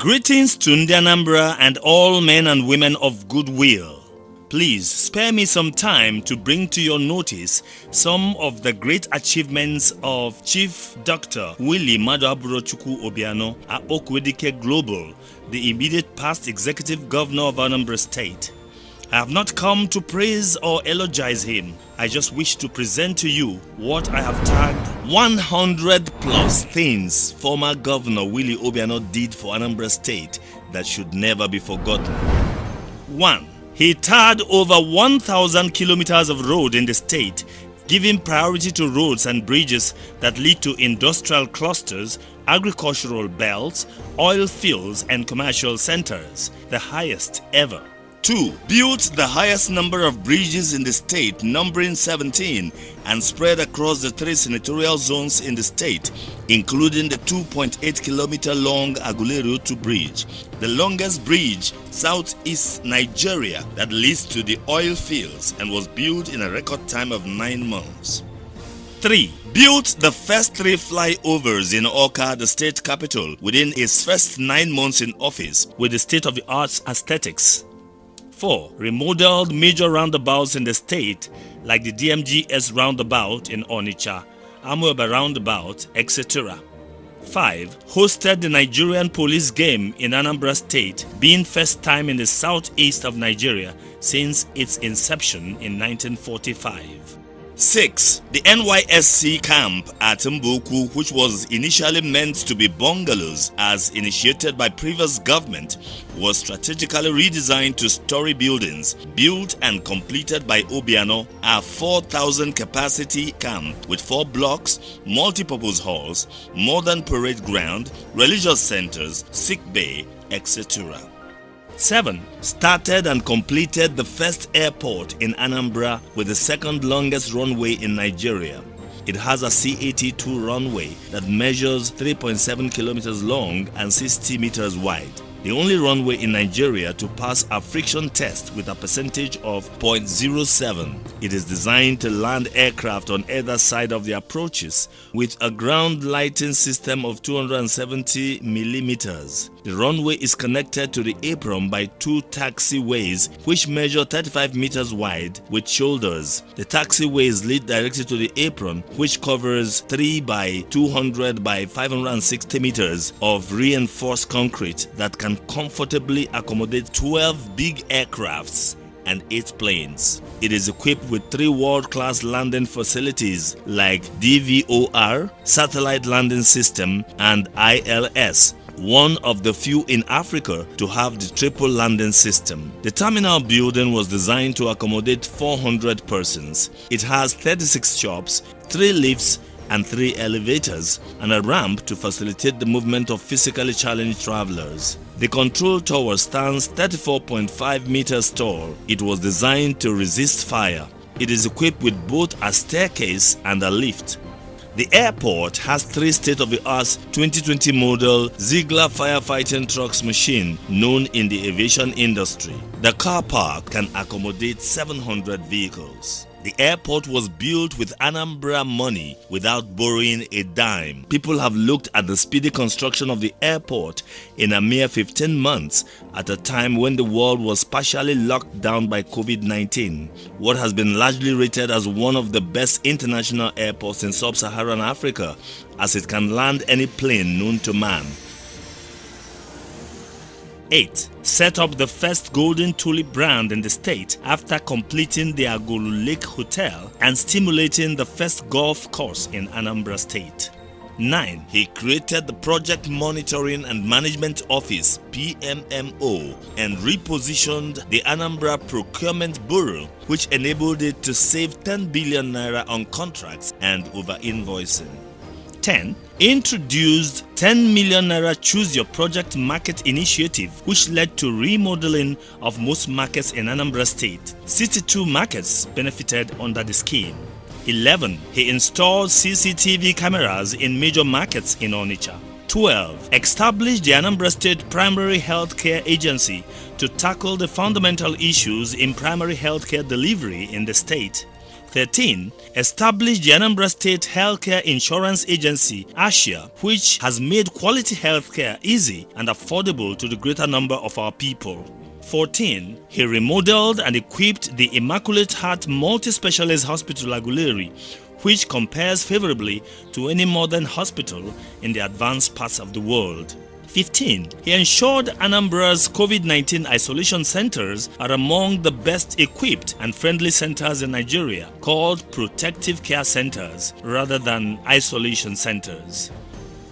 Greetings to Ndi Anambra and all men and women of goodwill. Please spare me some time to bring to your notice some of the great achievements of Chief Dr. Willie Obiano at Okwedike Global, the immediate past executive governor of Anambra State. I have not come to praise or eulogize him. I just wish to present to you what I have tagged 100 plus things former Governor Willie Obiano did for Anambra State that should never be forgotten. 1. He tarred over 1,000 kilometers of road in the state, giving priority to roads and bridges that lead to industrial clusters, agricultural belts, oil fields and commercial centers, the highest ever. 2. Built the highest number of bridges in the state, numbering 17, and spread across the 3 senatorial zones in the state, including the 2.8-kilometer long Aguleri-Otu Bridge, the longest bridge southeast Nigeria that leads to the oil fields and was built in a record time of 9 months. 3. Built the first 3 flyovers in Awka, the state capital, within his first 9 months in office with the state-of-the-art aesthetics. 4. Remodeled major roundabouts in the state like the DMGS roundabout in Onitsha, Amoeba roundabout, etc. 5. Hosted the Nigerian police game in Anambra State, being first time in the southeast of Nigeria since its inception in 1945. 6. The NYSC camp at Mboku, which was initially meant to be bungalows as initiated by previous government, was strategically redesigned to story buildings, built and completed by Obiano, a 4,000 capacity camp with 4 blocks, multipurpose halls, modern parade ground, religious centers, sick bay, etc. 7. Started and completed the first airport in Anambra with the second longest runway in Nigeria. It has a CAT-2 runway that measures 3.7 kilometers long and 60 meters wide. The only runway in Nigeria to pass a friction test with a percentage of 0.07. It is designed to land aircraft on either side of the approaches with a ground lighting system of 270 millimeters. The runway is connected to the apron by 2 taxiways which measure 35 meters wide with shoulders. The taxiways lead directly to the apron, which covers 3 by 200 by 560 meters of reinforced concrete that can comfortably accommodate 12 big aircrafts and 8 planes. It is equipped with 3 world-class landing facilities like DVOR, Satellite Landing System, and ILS, one of the few in Africa to have the triple landing system. The terminal building was designed to accommodate 400 persons. It has 36 shops, 3 lifts, and 3 elevators, and a ramp to facilitate the movement of physically challenged travelers. The control tower stands 34.5 meters tall. It was designed to resist fire. It is equipped with both a staircase and a lift. The airport has 3 state-of-the-art 2020 model Ziegler firefighting trucks machine known in the aviation industry. The car park can accommodate 700 vehicles. The airport was built with Anambra money without borrowing a dime. People have looked at the speedy construction of the airport in a mere 15 months at a time when the world was partially locked down by COVID-19. What has been largely rated as one of the best international airports in sub-Saharan Africa, as it can land any plane known to man. 8. Set up the first Golden Tulip brand in the state after completing the Agolu Lake Hotel and stimulating the first golf course in Anambra State. 9. He created the Project Monitoring and Management Office (PMMO) and repositioned the Anambra Procurement Bureau, which enabled it to save 10 billion naira on contracts and over-invoicing. 10. Introduced 10 million naira Choose Your Project Market initiative, which led to remodeling of most markets in Anambra State. 62 markets benefited under the scheme. 11. He installed CCTV cameras in major markets in Onitsha. 12. Established the Anambra State Primary Health Care Agency to tackle the fundamental issues in primary health care delivery in the state. 13. Established the Anambra State Healthcare Insurance Agency, ASHA, which has made quality healthcare easy and affordable to the greater number of our people. 14. He remodeled and equipped the Immaculate Heart Multi-Specialist Hospital Aguleri, which compares favorably to any modern hospital in the advanced parts of the world. 15. He ensured Anambra's COVID-19 isolation centers are among the best equipped and friendly centers in Nigeria, called protective care centers rather than isolation centers.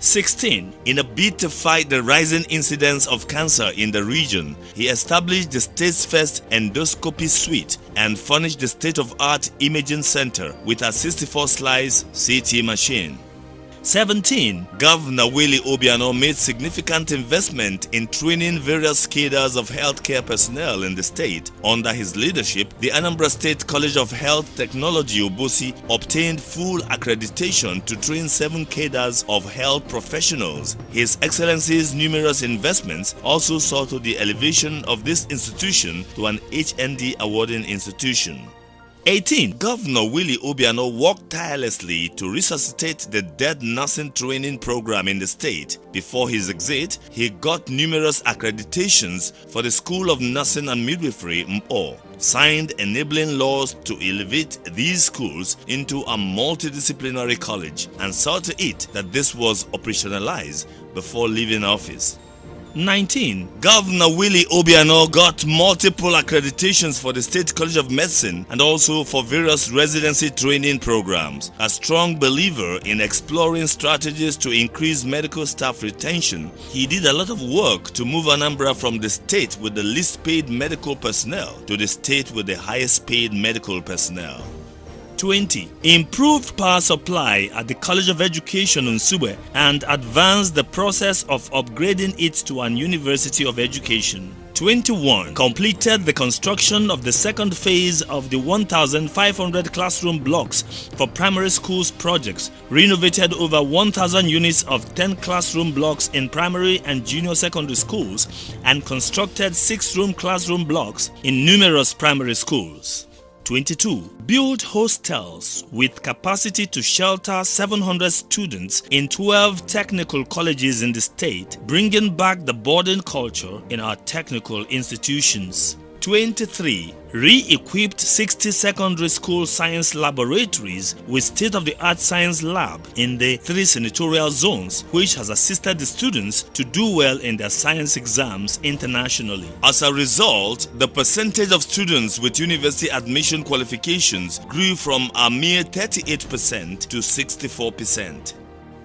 16. In a bid to fight the rising incidence of cancer in the region, he established the state's first endoscopy suite and furnished the state-of-art imaging center with a 64-slice CT machine. 17. Governor Willie Obiano made significant investment in training various cadres of healthcare personnel in the state. Under his leadership, the Anambra State College of Health Technology Obosi obtained full accreditation to train 7 cadres of health professionals. His Excellency's numerous investments also saw to the elevation of this institution to an HND awarding institution. 18. Governor Willie Obiano worked tirelessly to resuscitate the dead nursing training program in the state. Before his exit, he got numerous accreditations for the School of Nursing and Midwifery (MO), signed enabling laws to elevate these schools into a multidisciplinary college, and saw to it that this was operationalized before leaving office. 19. Governor Willie Obiano got multiple accreditations for the State College of Medicine and also for various residency training programs. A strong believer in exploring strategies to increase medical staff retention, he did a lot of work to move Anambra from the state with the least paid medical personnel to the state with the highest paid medical personnel. 20. Improved power supply at the College of Education in Nsugbe and advanced the process of upgrading it to an University of Education. 21. Completed the construction of the second phase of the 1,500 classroom blocks for primary schools projects, renovated over 1,000 units of 10 classroom blocks in primary and junior secondary schools, and constructed 6-room classroom blocks in numerous primary schools. 22. Build hostels with capacity to shelter 700 students in 12 technical colleges in the state, bringing back the boarding culture in our technical institutions. 23. Re-equipped 60 secondary school science laboratories with state-of-the-art science lab in the 3 senatorial zones, which has assisted the students to do well in their science exams internationally. As a result, the percentage of students with university admission qualifications grew from a mere 38% to 64%.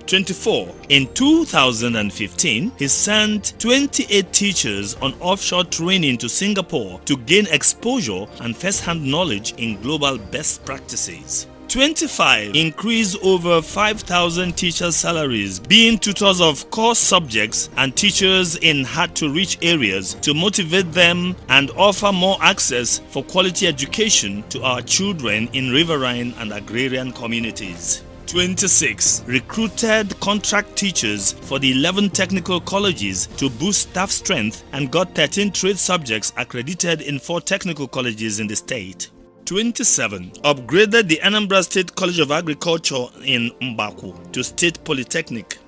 24. In 2015, he sent 28 teachers on offshore training to Singapore to gain exposure and first-hand knowledge in global best practices. 25. Increased over 5,000 teachers' salaries, being tutors of core subjects and teachers in hard-to-reach areas to motivate them and offer more access for quality education to our children in riverine and agrarian communities. 26. Recruited contract teachers for the 11 technical colleges to boost staff strength and got 13 trade subjects accredited in 4 technical colleges in the state. 27. Upgraded the Anambra State College of Agriculture in Mbaku to State Polytechnic.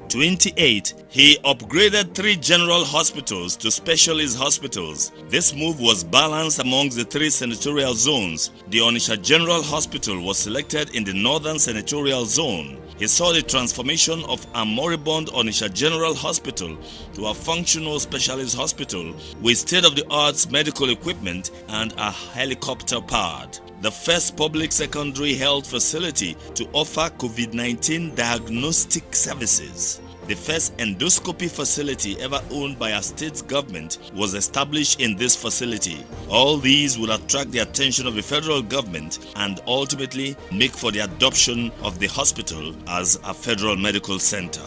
28. He upgraded 3 general hospitals to specialist hospitals. This move was balanced amongst the 3 senatorial zones. The Onitsha General Hospital was selected in the northern senatorial zone. He saw the transformation of a moribund Onitsha General Hospital to a functional specialist hospital with state-of-the-art medical equipment and a helicopter pad. The first public secondary health facility to offer COVID-19 diagnostic services. The first endoscopy facility ever owned by a state government was established in this facility. All these would attract the attention of the federal government and ultimately make for the adoption of the hospital as a federal medical center.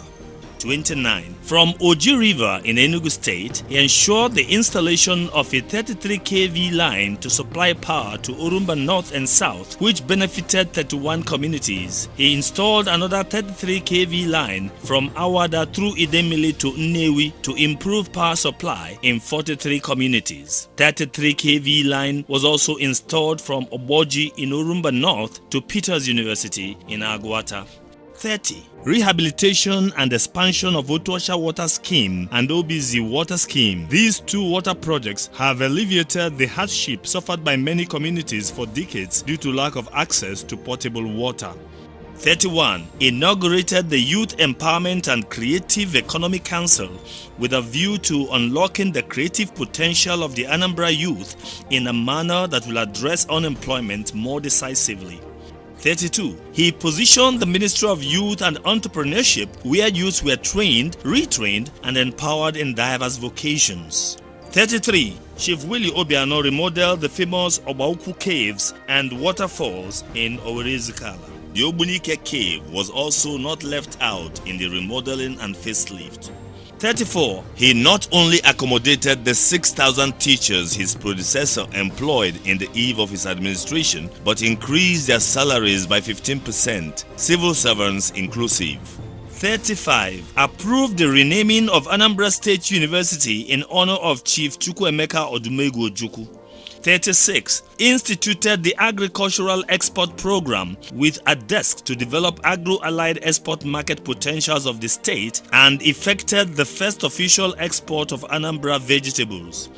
29. From Oji River in Enugu State, he ensured the installation of a 33 kV line to supply power to Orumba North and South, which benefited 31 communities. He installed another 33 kV line from Awada through Idemili to Nnewi to improve power supply in 43 communities. 33 kV line was also installed from Oboji in Orumba North to Peters University in Agwata. 30. Rehabilitation and expansion of Otuasha Water Scheme and OBZ Water Scheme. These two water projects have alleviated the hardship suffered by many communities for decades due to lack of access to potable water. 31. Inaugurated the Youth Empowerment and Creative Economic Council with a view to unlocking the creative potential of the Anambra youth in a manner that will address unemployment more decisively. 32. He positioned the Ministry of Youth and Entrepreneurship where youths were trained, retrained, and empowered in diverse vocations. 33. Chief Willie Obiano remodeled the famous Obauku Caves and waterfalls in Owerri-Ezekala. The Ogbunike Cave was also not left out in the remodeling and facelift. 34. He not only accommodated the 6,000 teachers his predecessor employed in the eve of his administration, but increased their salaries by 15%, civil servants inclusive. 35. Approved the renaming of Anambra State University in honor of Chief Chukwuemeka Odumegwu Ojukwu. 36. Instituted the Agricultural Export Program with a desk to develop agro-allied export market potentials of the state and effected the first official export of Anambra vegetables.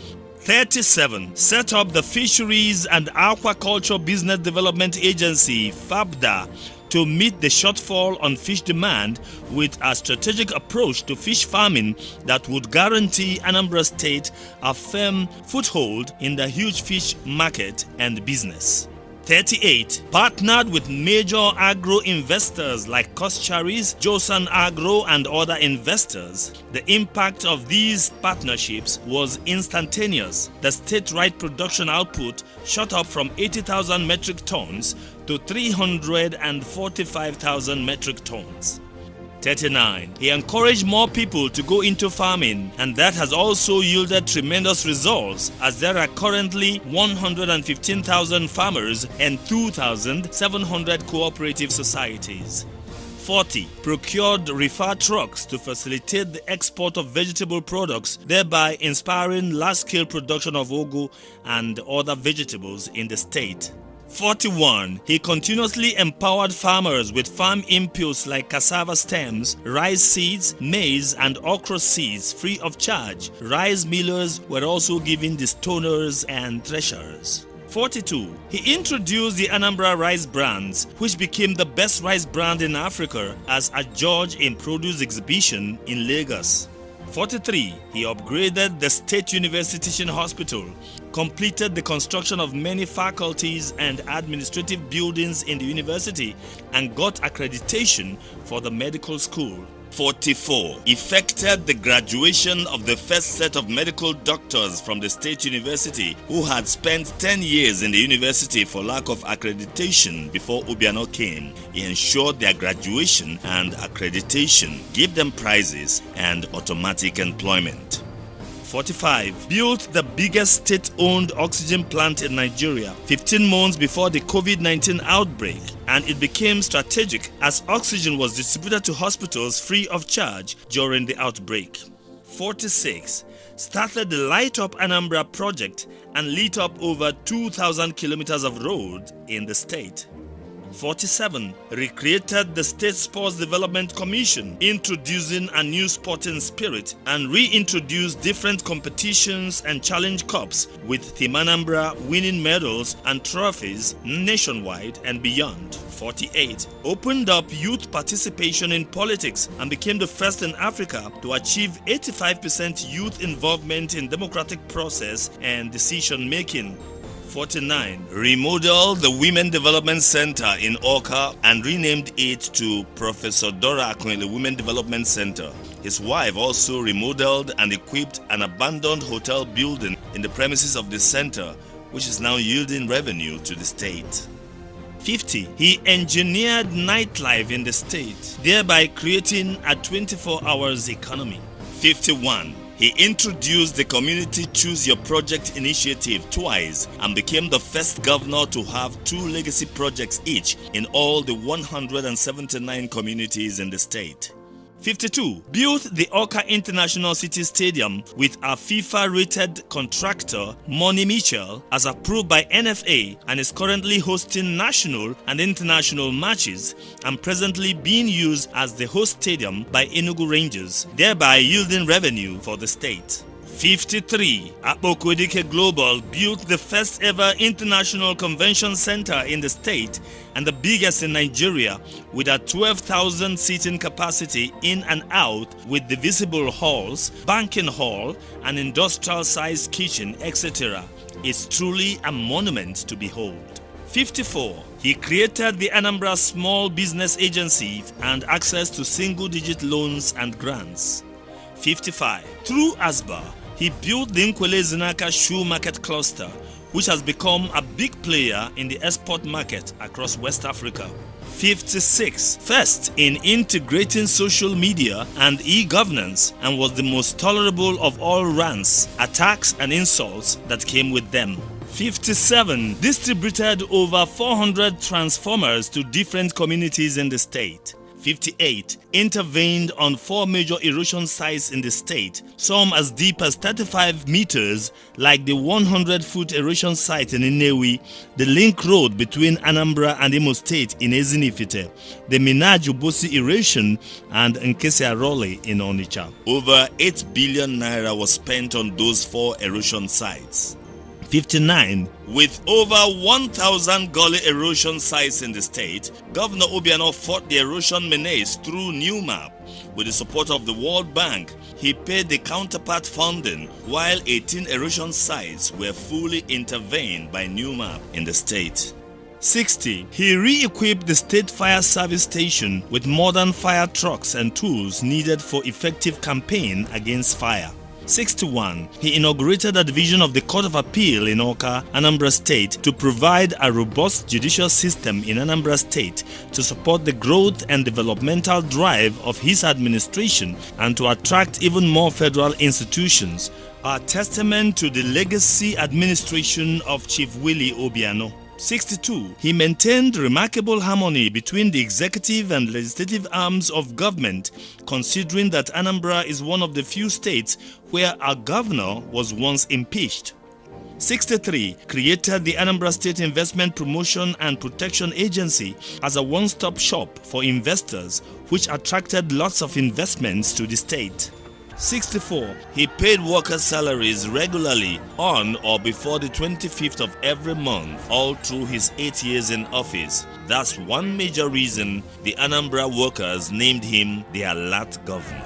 37. Set up the Fisheries and Aquaculture Business Development Agency, FABDA, to meet the shortfall on fish demand with a strategic approach to fish farming that would guarantee Anambra State a firm foothold in the huge fish market and business. 38. Partnered with major agro investors like Coscharis, Josan Agro and other investors. The impact of these partnerships was instantaneous. The statewide production output shot up from 80,000 metric tons to 345,000 metric tons. 39. He encouraged more people to go into farming, and that has also yielded tremendous results, as there are currently 115,000 farmers and 2,700 cooperative societies. 40. Procured reefer trucks to facilitate the export of vegetable products, thereby inspiring large-scale production of ugu and other vegetables in the state. 41. He continuously empowered farmers with farm inputs like cassava stems, rice seeds, maize and okra seeds free of charge. Rice millers were also given the stoners and threshers. 42. He introduced the Anambra Rice Brands, which became the best rice brand in Africa, as a judge in produce exhibition in Lagos. 43. He upgraded the State University Teaching Hospital, completed the construction of many faculties and administrative buildings in the university, and got accreditation for the medical school. 44. Effected the graduation of the first set of medical doctors from the State University who had spent 10 years in the university for lack of accreditation before Obiano came. He ensured their graduation and accreditation, gave them prizes and automatic employment. 45. Built the biggest state-owned oxygen plant in Nigeria 15 months before the COVID-19 outbreak, and it became strategic as oxygen was distributed to hospitals free of charge during the outbreak. 46. Started the Light Up Anambra project and lit up over 2,000 kilometers of road in the state. 47. Recreated the State Sports Development Commission, introducing a new sporting spirit, and reintroduced different competitions and challenge cups with Team Anambra winning medals and trophies nationwide and beyond. 48. Opened up youth participation in politics and became the first in Africa to achieve 85% youth involvement in democratic process and decision making. 49. Remodeled the Women Development Center in Awka and renamed it to Professor Dora Akwele Women Development Center. His wife also remodeled and equipped an abandoned hotel building in the premises of the center, which is now yielding revenue to the state. 50. He engineered nightlife in the state, thereby creating a 24 hours economy. 51. He introduced the Community Choose Your Project initiative twice and became the first governor to have 2 legacy projects each in all the 179 communities in the state. 52. Built the Awka International City Stadium with a FIFA-rated contractor, Money Mitchell, as approved by NFA, and is currently hosting national and international matches and presently being used as the host stadium by Enugu Rangers, thereby yielding revenue for the state. 53. Akpokwedike Global built the first ever international convention center in the state and the biggest in Nigeria, with a 12,000 seating capacity in and out, with divisible halls, banking hall, an industrial-sized kitchen, etc. It's truly a monument to behold. 54. He created the Anambra Small Business Agency and access to single-digit loans and grants. 55. Through ASBA, he built the Nkwele Zinaka Shoe Market Cluster, which has become a big player in the export market across West Africa. 56. First in integrating social media and e-governance, and was the most tolerable of all rants, attacks and insults that came with them. 57. Distributed over 400 transformers to different communities in the state. 58. Intervened on 4 major erosion sites in the state, some as deep as 35 meters, like the 100-foot erosion site in Nnewi, the link road between Anambra and Imo State in Ezinifite, the Minaj Ubosi erosion, and Nkesi Arole in Onitsha. Over 8 billion naira was spent on those 4 erosion sites. 59. With over 1,000 gully erosion sites in the state, Governor Obiano fought the erosion menace through new map. With the support of the World Bank, he paid the counterpart funding, while 18 erosion sites were fully intervened by new map in the state. 60. He re-equipped the State Fire Service Station with modern fire trucks and tools needed for effective campaign against fire. 61. He inaugurated a division of the Court of Appeal in Awka, Anambra State, to provide a robust judicial system in Anambra State to support the growth and developmental drive of his administration and to attract even more federal institutions, a testament to the legacy administration of Chief Willie Obiano. 62. He maintained remarkable harmony between the executive and legislative arms of government, considering that Anambra is one of the few states where a governor was once impeached. 63. Created the Anambra State Investment Promotion and Protection Agency as a one-stop shop for investors, which attracted lots of investments to the state. 64. He paid workers' salaries regularly on or before the 25th of every month all through his 8 years in office. That's one major reason the Anambra workers named him the alert governor.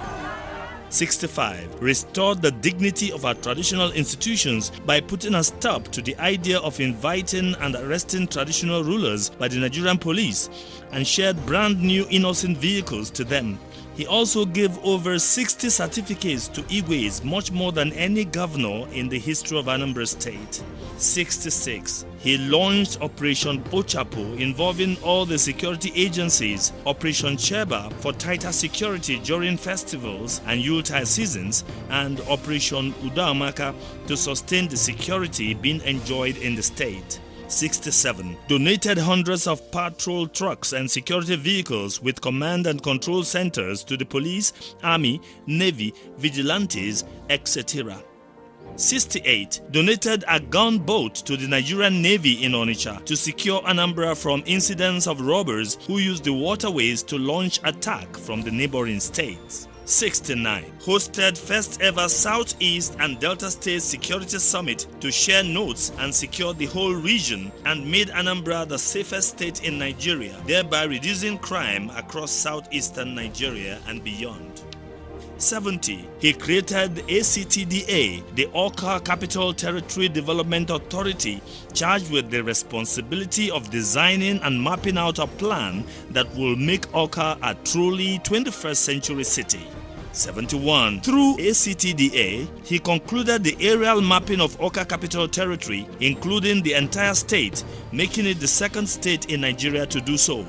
65. Restored the dignity of our traditional institutions by putting a stop to the idea of inviting and arresting traditional rulers by the Nigerian police, and shared brand new innocent vehicles to them. He also gave over 60 certificates to Igwes, much more than any governor in the history of Anambra State. 66. He launched Operation Ochapo, involving all the security agencies, Operation Cheba for tighter security during festivals and Yuletide seasons, and Operation Udamaka to sustain the security being enjoyed in the state. 67. Donated hundreds of patrol trucks and security vehicles with command and control centers to the police, army, navy, vigilantes, etc. 68. Donated a gunboat to the Nigerian Navy in Onitsha to secure Anambra from incidents of robbers who used the waterways to launch attack from the neighboring states. 69. Hosted first ever Southeast and Delta State Security Summit to share notes and secure the whole region, and made Anambra the safest state in Nigeria, thereby reducing crime across southeastern Nigeria and beyond. 70. He created the ACTDA, the Awka Capital Territory Development Authority, charged with the responsibility of designing and mapping out a plan that will make Awka a truly 21st century city. 71. Through ACTDA, he concluded the aerial mapping of Awka Capital Territory, including the entire state, making it the second state in Nigeria to do so.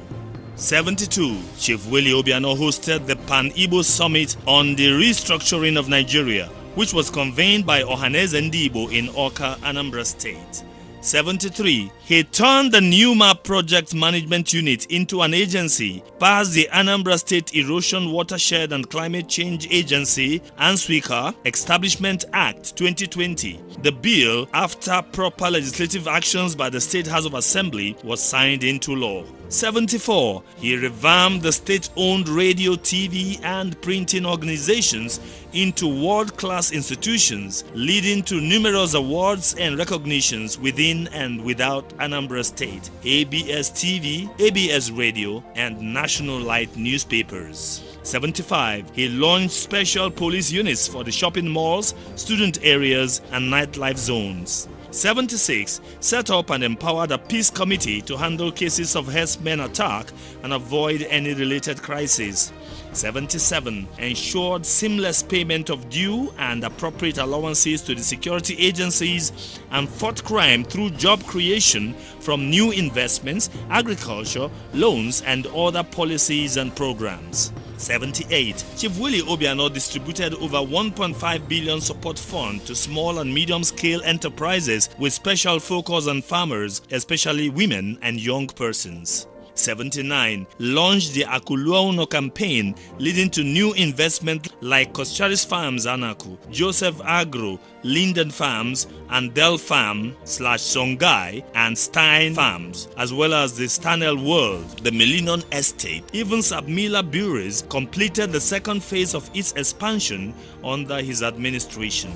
72. Chief Willie Obiano hosted the Pan-Igbo Summit on the restructuring of Nigeria, which was convened by Ohaneze Ndigbo in Awka, Anambra State. 73. He turned the New Map Project Management Unit into an agency, passed the Anambra State Erosion Watershed and Climate Change Agency (ANSWICA) Establishment Act 2020. The bill, after proper legislative actions by the State House of Assembly, was signed into law. 74. He revamped the state-owned radio, TV, and printing organizations into world-class institutions, leading to numerous awards and recognitions within and without Anambra State, ABS TV, ABS Radio, and National Light newspapers. 75. He launched special police units for the shopping malls, student areas, and nightlife zones. 76. Set up and empowered a peace committee to handle cases of herdsmen attack and avoid any related crises. 77. Ensured seamless payment of due and appropriate allowances to the security agencies and fought crime through job creation from new investments, agriculture, loans, and other policies and programs. 78. Chief Willie Obiano distributed over 1.5 billion support fund to small and medium-scale enterprises with special focus on farmers, especially women and young persons. 79. Launched the Akuluauno campaign, leading to new investment like Koscharis Farms Anaku, Joseph Agro, Linden Farms, and Dell Farm / Songhai and Stein Farms, as well as the Stanel World, the Millennium Estate. Even Sabmila Breweries completed the second phase of its expansion under his administration.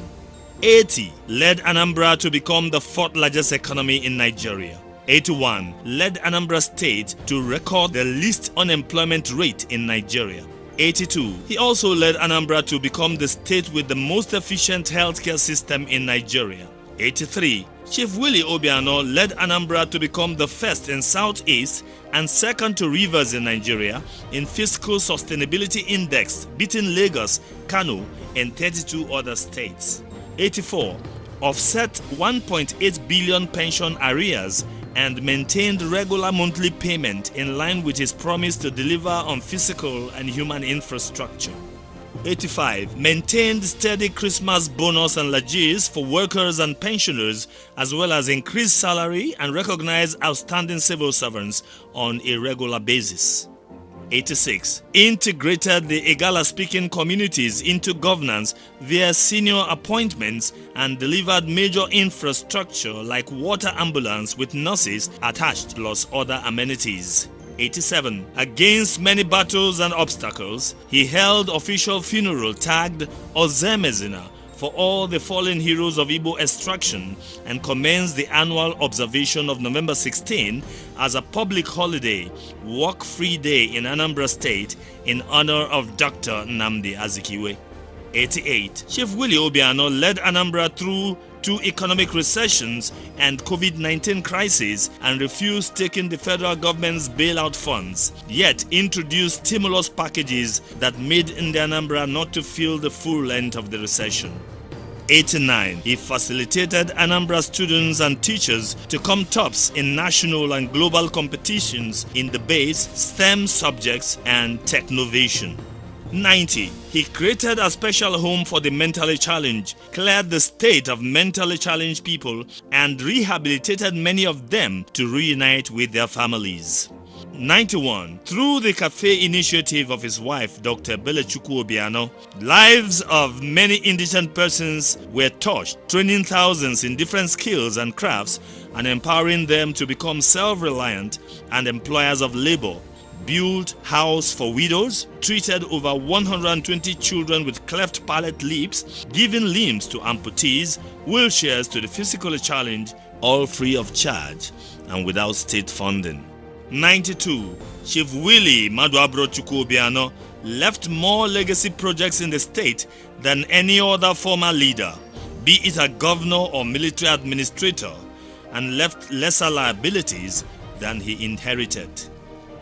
80. Led Anambra to become the fourth largest economy in Nigeria. 81. Led Anambra State to record the least unemployment rate in Nigeria. 82. He also led Anambra to become the state with the most efficient healthcare system in Nigeria. 83. Chief Willie Obiano led Anambra to become the first in Southeast and second to Rivers in Nigeria in Fiscal Sustainability Index, beating Lagos, Kano, and 32 other states. 84. Offset 1.8 billion pension arrears and maintained regular monthly payment in line with his promise to deliver on physical and human infrastructure. 85. Maintained steady Christmas bonus and legacies for workers and pensioners, as well as increased salary and recognized outstanding civil servants on a regular basis. 86. Integrated the Igala-speaking communities into governance via senior appointments and delivered major infrastructure like water ambulance with nurses attached plus other amenities. 87. Against many battles and obstacles, he held official funeral tagged Ozemezina for all the fallen heroes of Igbo extraction and commenced the annual observation of November 16 as a public holiday, work-free day in Anambra State in honor of Dr. Nnamdi Azikiwe. 88. Chief Willie Obiano led Anambra through 2 economic recessions and COVID-19 crisis and refused taking the federal government's bailout funds, yet introduced stimulus packages that made Anambra not to feel the full length of the recession. 89. He facilitated Anambra students and teachers to come tops in national and global competitions in the base, STEM subjects, and technovation. 90. He created a special home for the mentally challenged, cleared the state of mentally challenged people, and rehabilitated many of them to reunite with their families. 91. Through the cafe initiative of his wife, Dr. Belechukwu Obiano, lives of many indigent persons were touched, training thousands in different skills and crafts and empowering them to become self-reliant and employers of labor. Built house for widows, treated over 120 children with cleft palate lips, given limbs to amputees, wheelchairs to the physically challenged, all free of charge and without state funding. 92. Chief Willie Maduabro-Chukwu Obiano left more legacy projects in the state than any other former leader, be it a governor or military administrator, and left lesser liabilities than he inherited.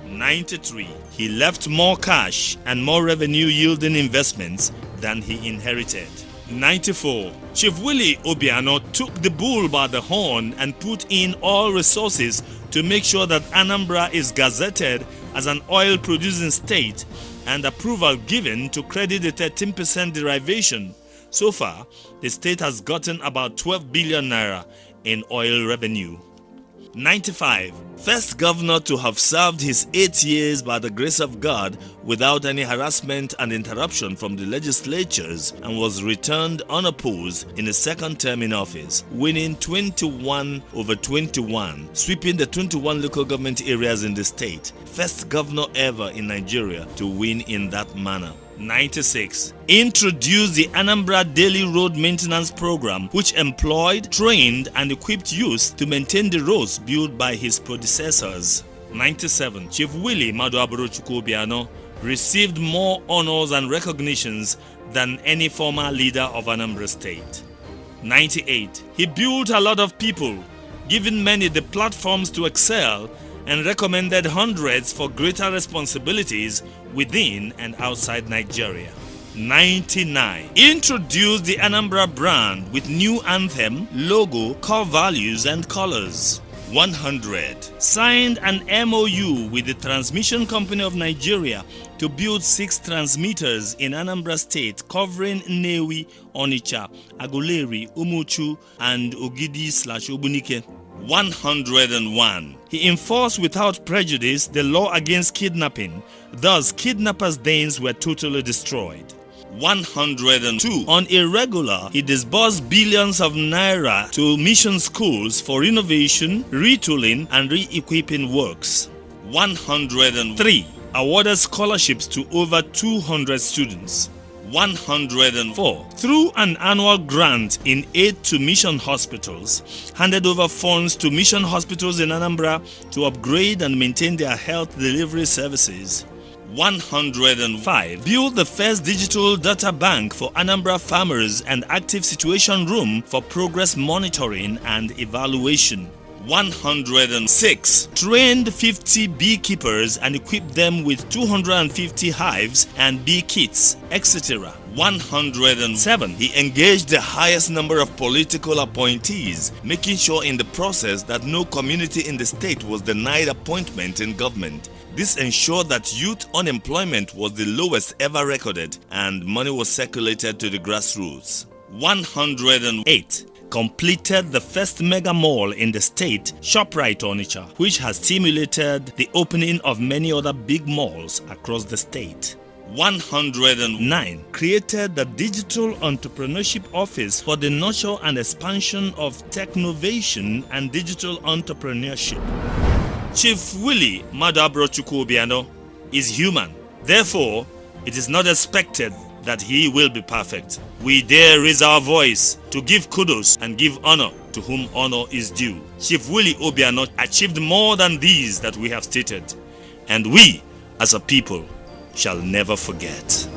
93. He left more cash and more revenue yielding investments than he inherited. 94. Chief Willie Obiano took the bull by the horn and put in all resources to make sure that Anambra is gazetted as an oil-producing state and approval given to credit the 13% derivation. So far, the state has gotten about 12 billion naira in oil revenue. 95. First governor to have served his 8 years by the grace of God without any harassment and interruption from the legislatures, and was returned unopposed in his second term in office, winning 21/21, sweeping the 21 local government areas in the state. First governor ever in Nigeria to win in that manner. 96. Introduced the Anambra Daily Road Maintenance Program, which employed, trained, and equipped youth to maintain the roads built by his predecessors. 97. Chief Willie Obiano received more honors and recognitions than any former leader of Anambra State. 98. He built a lot of people, giving many the platforms to excel, and recommended hundreds for greater responsibilities within and outside Nigeria. 99. Introduced the Anambra brand with new anthem, logo, core values and colors. 100. Signed an MOU with the Transmission Company of Nigeria to build 6 transmitters in Anambra State covering Nnewi, Onitsha, Aguleri, Umuchu and Ogidi/Obunike. 101. He enforced without prejudice the law against kidnapping. Thus, kidnappers' dens were totally destroyed. 102. On a regular, he disbursed billions of naira to mission schools for renovation, retooling, and re-equipping works. 103. Awarded scholarships to over 200 students. 104. Through an annual grant in aid to mission hospitals, handed over funds to mission hospitals in Anambra to upgrade and maintain their health delivery services. 105. Built the first digital data bank for Anambra farmers and active situation room for progress monitoring and evaluation. 106. Trained 50 beekeepers and equipped them with 250 hives and bee kits, etc. 107. He engaged the highest number of political appointees, making sure in the process that no community in the state was denied appointment in government. This ensured that youth unemployment was the lowest ever recorded and money was circulated to the grassroots. 108. Completed the first mega mall in the state, ShopRite Onitsha, which has stimulated the opening of many other big malls across the state. 109. Created the Digital Entrepreneurship Office for the nurture and expansion of technovation and digital entrepreneurship. Chief Willie Obiano is human. Therefore, it is not expected that he will be perfect. We dare raise our voice to give kudos and give honor to whom honor is due. Chief Willie Obiano achieved more than these that we have stated, and we, as a people, shall never forget.